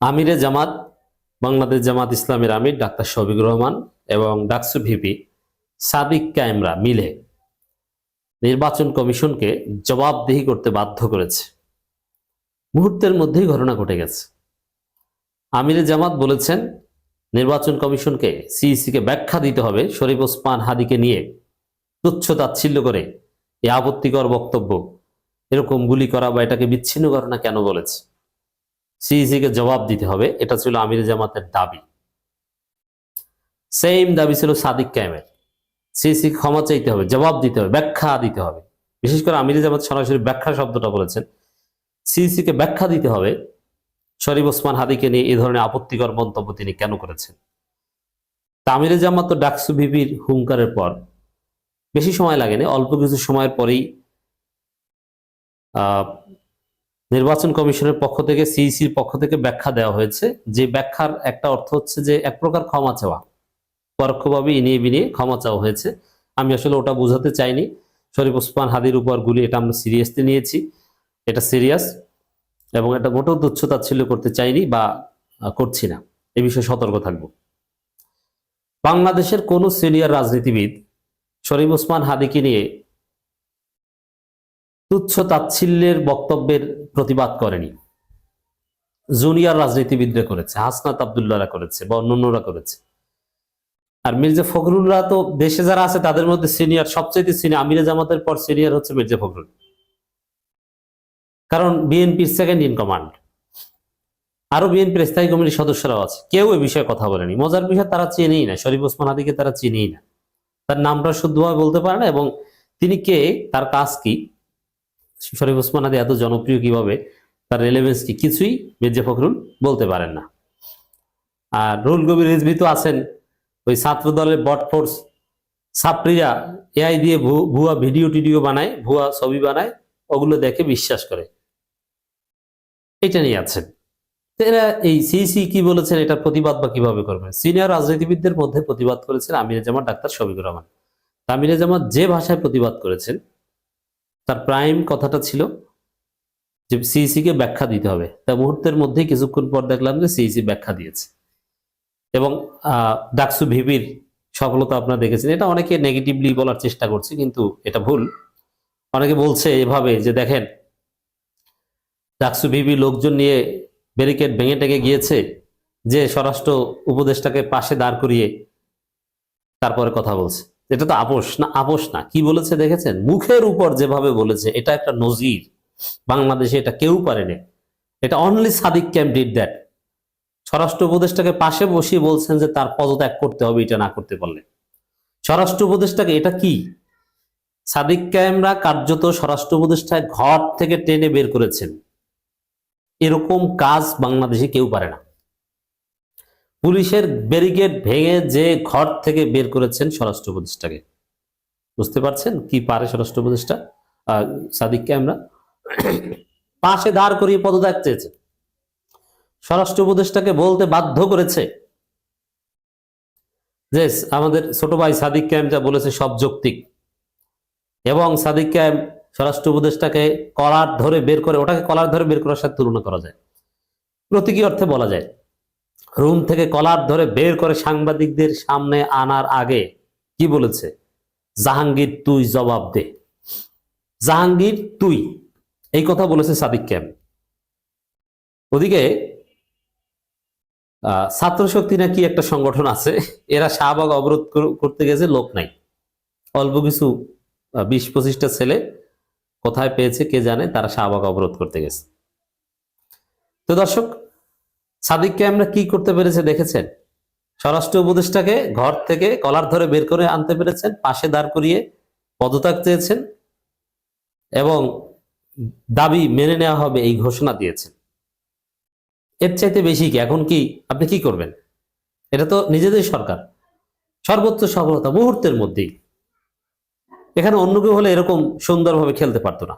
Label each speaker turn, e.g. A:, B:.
A: আমিরে জামাত বাংলাদেশ জামাত ইসলামের আমির ডাক্তার শফিকুর রহমান এবং ডাকসু ভিপি সাদিক কায়েমরা মিলে নির্বাচন কমিশনকে জবাবদিহি করতে বাধ্য করেছে। মুহূর্তের মধ্যেই ঘটনা ঘটে গেছে। আমিরে জামাত বলেছেন নির্বাচন কমিশনকে সিইসিকে ব্যাখ্যা দিতে হবে শরীফ ওসমান হাদিকে নিয়ে তুচ্ছ তাচ্ছিল্য করে এই আপত্তিকর বক্তব্য, এরকম গুলি করা বা এটাকে বিচ্ছিন্ন ঘটনা কেন বলেছে, সিইসিকে জবাব দিতে হবে। এটা ছিল আমিরে জামাতের দাবি। সেম দাবি ছিল সাদিক কায়েমের। সিইসি ক্ষমা চাইতে হবে, জবাব দিতে হবে, ব্যাখ্যা দিতে হবে। বিশেষ করে আমিরে জামাত সরাসরি ব্যাখ্যা শব্দটা বলেছেন। সিইসিকে ব্যাখ্যা দিতে হবে শরীফ ওসমান হাদিকে নিয়ে এই ধরনের আপত্তিকর মন্তব্য তিনি কেন করেছেন। তা আমিরে জামাত তো ডাকসু ভিপির হুঙ্কারের পর বেশি সময় লাগেনি, অল্প কিছু সময়ের পরেই নির্বাচন কমিশনের পক্ষ থেকে সিইসির পক্ষ থেকে ব্যাখ্যা দেওয়া হয়েছে। যে ব্যাখ্যার একটা অর্থ হচ্ছে যে এক প্রকার ক্ষমা চাওয়া, পরোক্ষভাবে ইনিয়ে বিনিয়ে ক্ষমা চাওয়া হয়েছে। আমি আসলে ওটা বোঝাতে চাইনি। শরীফ ওসমান হাদির উপর গুলি, এটা আমরা সিরিয়াসলি নিয়েছি, এটা সিরিয়াস, এবং এটা মোটেও তুচ্ছতাচ্ছিল্য করতে চাইনি বা করছি না। এ বিষয়ে সতর্ক থাকব। বাংলাদেশের কোন সিনিয়র রাজনীতিবিদ শরীফ ওসমান হাদিকে নিয়ে তুচ্ছ তাচ্ছিল্যের বক্তব্যের প্রতিবাদ করেনি। জুনিয়র রাজনীতিবিদরা করেছে, হাসনাত আব্দুল্লাহরা করেছে বা অন্যান্যরা করেছে। আর মির্জা ফখরুলরা তো দেশে যারা আছে তাদের মধ্যে সিনিয়র, সবচেয়ে সিনিয়র, আমিরে জামাতের পর সিনিয়র হচ্ছে মির্জা ফখরুল, কারণ বিএনপির সেকেন্ড ইন কমান্ড। আরো বিএনপির স্থায়ী কমিটির সদস্যরাও আছে, কেউ এ বিষয়ে কথা বলেনি। মজার বিষয়, তারা চেনেই না শরীফ ওসমান হাদিকে, তারা চেনেই না, তার নামটা শুদ্ধভাবে বলতে পারে না, এবং তিনি কে, তার কাজ কি, শরীফ ওসমান হাদি এত জনপ্রিয় কিভাবে, তার রেলেভেন্স কি, কিছুই মির্জা ফখরুল বলতে পারেন না। আর রুহুল কবির রিজভী তো আছেন, ওই ছাত্র দলের বট ফোর্স ছাত্রীরা এআই দিয়ে ভুয়া ভিডিও টিডিও বানায়, ভুয়া ছবি বানায়, ওগুলো দেখে বিশ্বাস করে, এটা নিয়ে আছেন। এরা এই সিইসি কি বলেছেন এটার প্রতিবাদ বা কিভাবে করবেন? সিনিয়র রাজনীতিবিদদের মধ্যে প্রতিবাদ করেছেন আমিরে জামাত ডাক্তার শফিকুর রহমান। আমিরে জামাত যে ভাষায় প্রতিবাদ করেছেন তার প্রাইম কথাটা ছিল যে সিইসি কে ব্যাখ্যা দিতে হবে। তা মুহূর্তের মধ্যেই কিছুক্ষণ পর দেখলাম যে সিইসি ব্যাখ্যা দিয়েছে, এবং ডাকসু ভিপির সফলতা আপনারা দেখেছেন। এটা অনেকে নেগেটিভলি বলার চেষ্টা করছে, কিন্তু এটা ভুল। অনেকে বলছে এভাবে যে দেখেন ডাকসু ভিপি লোকজন নিয়ে ব্যারিকেড ভেঙে টেকে গিয়েছে, যে স্বরাষ্ট্র উপদেষ্টাকে পাশে দাঁড় করিয়ে তারপরে কথা বলছে। এটা তো আপোষ না, আপোষ না। কি বলেছে দেখেছেন? মুখের উপর যেভাবে বলেছে, এটা একটা নজির। বাংলাদেশে এটা কেউ পারেনি। এটা only Sadiq camp did that. স্বরাষ্ট্র উপদেষ্টাকে পাশে বসিয়ে বলছেন যে তার পদত্যাগ করতে হবে, এটা না করতে পারলে। স্বরাষ্ট্র উপদেষ্টাকে, এটা কি সাদিক কায়েমরা কার্যত স্বরাষ্ট্র উপদেষ্টায় ঘর থেকে টেনে বের করেছেন। এরকম কাজ বাংলাদেশে কেউ পারে না। পুলিশের ব্যারিকেড ভেঙে যে ঘর থেকে বের করেছেন স্বরাষ্ট্র উপদেষ্টাকে, বুঝতে পারছেন কি পারে স্বরাষ্ট্র উপদেষ্টা সাদিক কায়েমরা? পাশে দাঁড় করিয়ে পদত্যাগ চেয়েছে, স্বরাষ্ট্র উপদেষ্টাকে বলতে বাধ্য করেছে যে আমাদের ছোট ভাই সাদিক কায়েম যা বলেছে সব যৌক্তিক, এবং সাদিক কায়েম স্বরাষ্ট্র উপদেষ্টাকে কলার ধরে বের করে, ওটাকে কলার ধরে বের করার সাথে তুলনা করা যায়, প্রতীকী অর্থে বলা যায়। রুম থেকে কলার ধরে বের করে সাংবাদিকদের সামনে আনার আগে কি বলেছে? জাহাঙ্গীর তুই জবাব দে, জাহাঙ্গীর তুই, এই কথা বলেছে সাদিক কায়েম। ওদিকে ছাত্র শক্তি নাকি একটা সংগঠন আছে, এরা শাহবাগ অবরোধ করতে গেছে, লোক নাই, অল্প কিছু 20-25টা ছেলে কোথায় পেয়েছে কে জানে, তারা শাহবাগ অবরোধ করতে গেছে। তো দর্শক, সাদিক কায়েমরা কি করতে পেরেছে দেখেছেন? স্বরাষ্ট্র উপদেষ্টাকে ঘর থেকে কলার ধরে বের করে আনতে পেরেছেন, পাশে দাঁড় করিয়ে পদত্যাগ চেয়েছেন, এবং দাবি মেনে নেওয়া হবে এই ঘোষণা দিয়েছেন। এর চাইতে বেশি কি এখন কি আপনি কি করবেন? এটা তো নিজেদের সরকার, সর্বোচ্চ সফলতা মুহূর্তের মধ্যেই। এখানে অন্য কেউ হলে এরকম সুন্দরভাবে খেলতে পারতো না।